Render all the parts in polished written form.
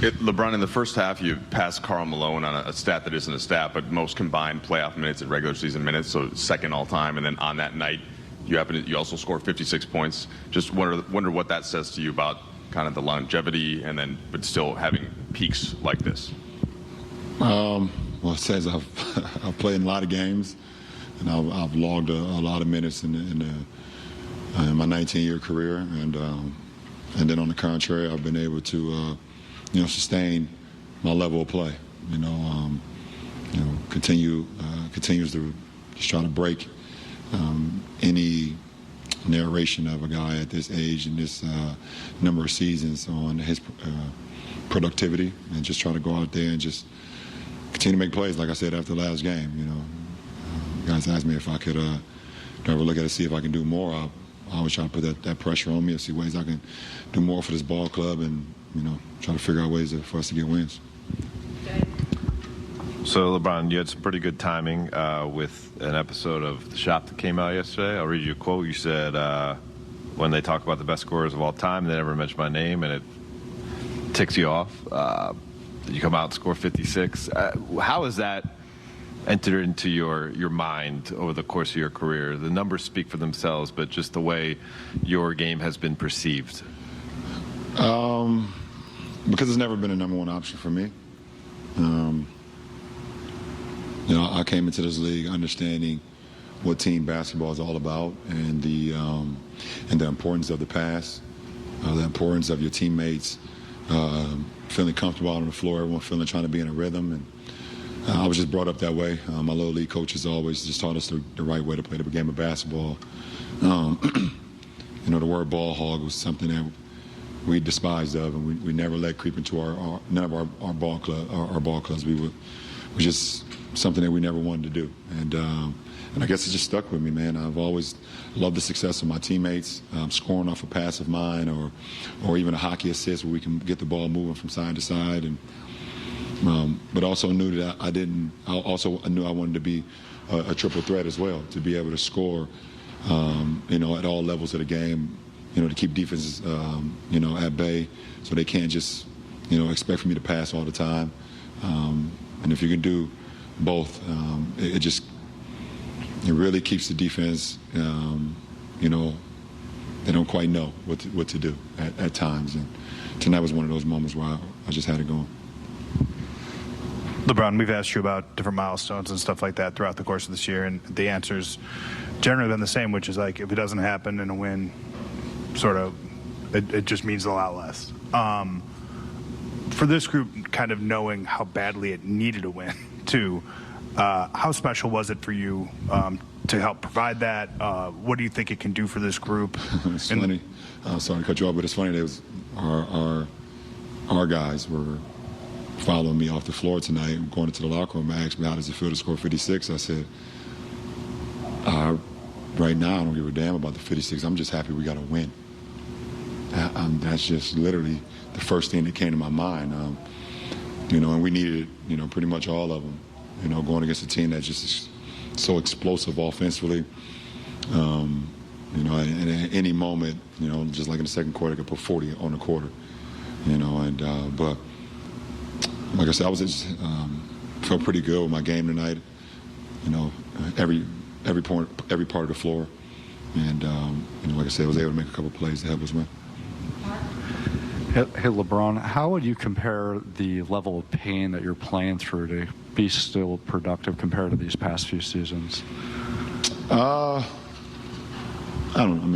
LeBron, in the first half, you passed Karl Malone on a stat that isn't a stat, but most combined playoff minutes and regular season minutes, so second all time. And then on that night, you also scored 56 points. Just wonder what that says to you about kind of the longevity, and then but still having peaks like this. Well, it says I've played in a lot of games, and I've logged a lot of minutes in my 19-year career, and then on the contrary, I've been able to sustain my level of play. Continues to just try to break any narration of a guy at this age and this number of seasons on his productivity, and just try to go out there and just continue to make plays. Like I said after the last game, guys asked me if I could ever look at it, see if I can do more. I always try to put that pressure on me and see ways I can do more for this ball club, and try to figure out ways for us to get wins. So, LeBron, you had some pretty good timing with an episode of The Shop that came out yesterday. I'll read you a quote. You said, when they talk about the best scorers of all time, they never mention my name, and it ticks you off. You come out and score 56. How has that entered into your mind over the course of your career? The numbers speak for themselves, but just the way your game has been perceived. Because it's never been a number one option for me. I came into this league understanding what team basketball is all about, and the importance of the pass, the importance of your teammates feeling comfortable out on the floor, everyone trying to be in a rhythm. And I was just brought up that way. My little league coaches always just taught us the right way to play the game of basketball. The word ball hog was something that we despised of, and we never let creep into none of our ball clubs. It was just something that we never wanted to do, and I guess it just stuck with me, man. I've always loved the success of my teammates, scoring off a pass of mine, or even a hockey assist where we can get the ball moving from side to side, and but also knew that I knew I wanted to be a triple threat as well, to be able to score, at all levels of the game. To keep defenses, at bay, so they can't just, expect for me to pass all the time. And if you can do both, it really keeps the defense, they don't quite know what to do at times. And tonight was one of those moments where I just had it going. LeBron, we've asked you about different milestones and stuff like that throughout the course of this year, and the answer's generally been the same, which is like, if it doesn't happen in a win, sort of, it just means a lot less. For this group, kind of knowing how badly it needed a win, too, how special was it for you to help provide that? What do you think it can do for this group? It's funny. Sorry to cut you off, but it's funny. Our guys were following me off the floor tonight, going into the locker room. They asked me, how does it feel to score 56? I said, right now, I don't give a damn about the 56. I'm just happy we got a win. That's just literally the first thing that came to my mind. And we needed, pretty much all of them, going against a team that's just so explosive offensively. And at any moment, just like in the second quarter, I could put 40 on the quarter, but like I said, I was just felt pretty good with my game tonight. Every part of the floor, and like I said, I was able to make a couple plays to help us win. Hey, LeBron, how would you compare the level of pain that you're playing through to be still productive compared to these past few seasons? I don't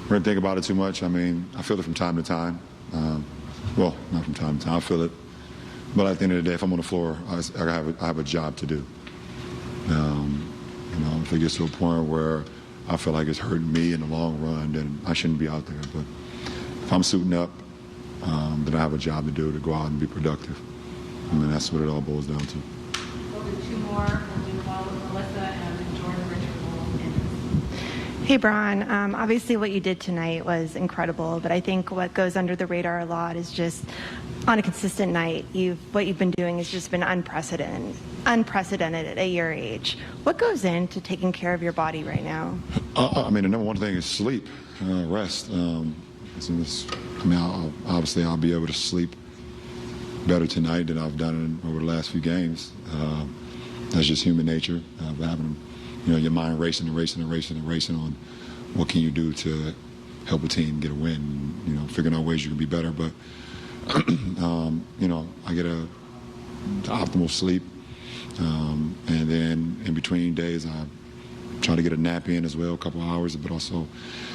really think about it too much. I feel it from time to time. Well, not from time to time. I feel it, but at the end of the day, if I'm on the floor, I have a job to do. If it gets to a point where I feel like it's hurting me in the long run, then I shouldn't be out there. But if I'm suiting up, then I have a job to do, to go out and be productive. That's what it all boils down to. We'll do two more. We'll do one with Melissa and then Jordan Richard. Hey, Bron. Obviously, what you did tonight was incredible, but I think what goes under the radar a lot is just on a consistent night, what you've been doing has just been unprecedented at your age. What goes into taking care of your body right now? The number one thing is sleep, rest. Obviously I'll be able to sleep better tonight than I've done over the last few games. That's just human nature of having, your mind racing on what can you do to help a team get a win, figuring out ways you can be better. But, I get the optimal sleep. And then in between days, I try to get a nap in as well, a couple hours, but also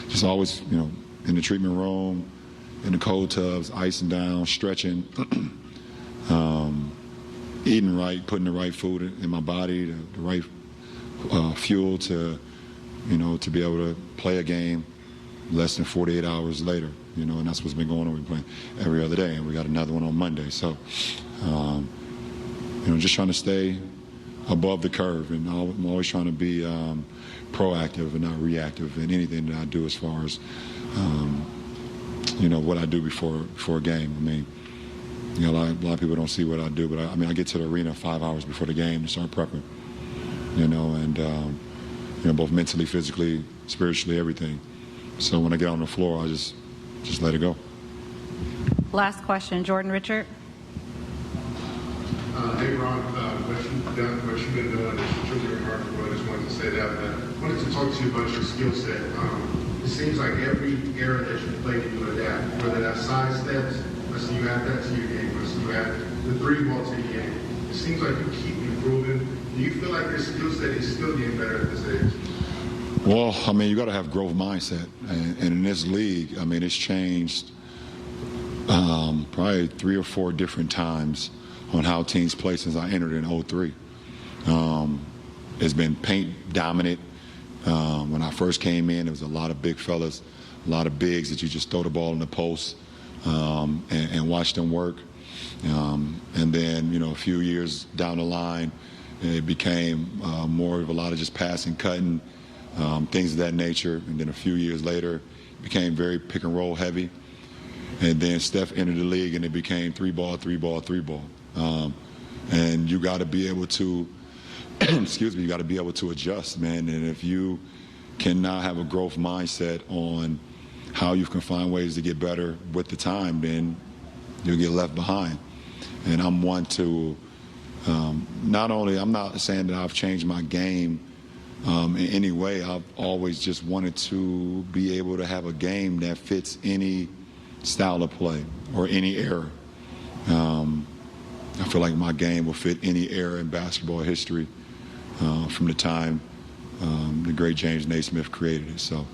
just always, in the treatment room, in the cold tubs, icing down, stretching, eating right, putting the right food in my body, the right fuel to, to be able to play a game less than 48 hours later, and that's what's been going on. We're playing every other day, and we got another one on Monday. So, just trying to stay above the curve, and I'm always trying to be proactive and not reactive in anything that I do as far as, what I do before a game. I mean, a lot of people don't see what I do, but I get to the arena 5 hours before the game to start prepping, and both mentally, physically, spiritually, everything. So when I get on the floor, I just let it go. Last question, Jordan Richard. Hey, Ron, what you've been doing is truly remarkable. I just wanted to say that. But I wanted to talk to you about your skill set. It seems like every era that you play, you adapt. Whether that's side steps, I see you add that to your game. I see you add the three ball to your game. It seems like you keep improving. Do you feel like your skill set is still getting better at this age? Well, you got to have growth mindset. And in this league, it's changed probably 3 or 4 different times on how teams play since I entered in 2003. It's been paint dominant. When I first came in, there was a lot of big fellas, a lot of bigs that you just throw the ball in the post and watch them work. And then, a few years down the line, it became more of a lot of just passing, cutting, things of that nature. And then a few years later, it became very pick and roll heavy. And then Steph entered the league, and it became 3-ball, 3-ball, 3-ball. And you got to be able to, you got to be able to adjust, man. And if you cannot have a growth mindset on how you can find ways to get better with the time, then you'll get left behind. And I'm one to, I'm not saying that I've changed my game in any way. I've always just wanted to be able to have a game that fits any style of play or any era. I feel like my game will fit any era in basketball history from the time the great James Naismith created it. So,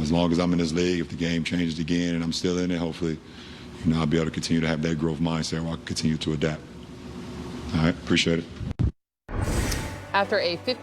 as long as I'm in this league, if the game changes again and I'm still in it, hopefully, I'll be able to continue to have that growth mindset where I can continue to adapt. All right, appreciate it. After a 50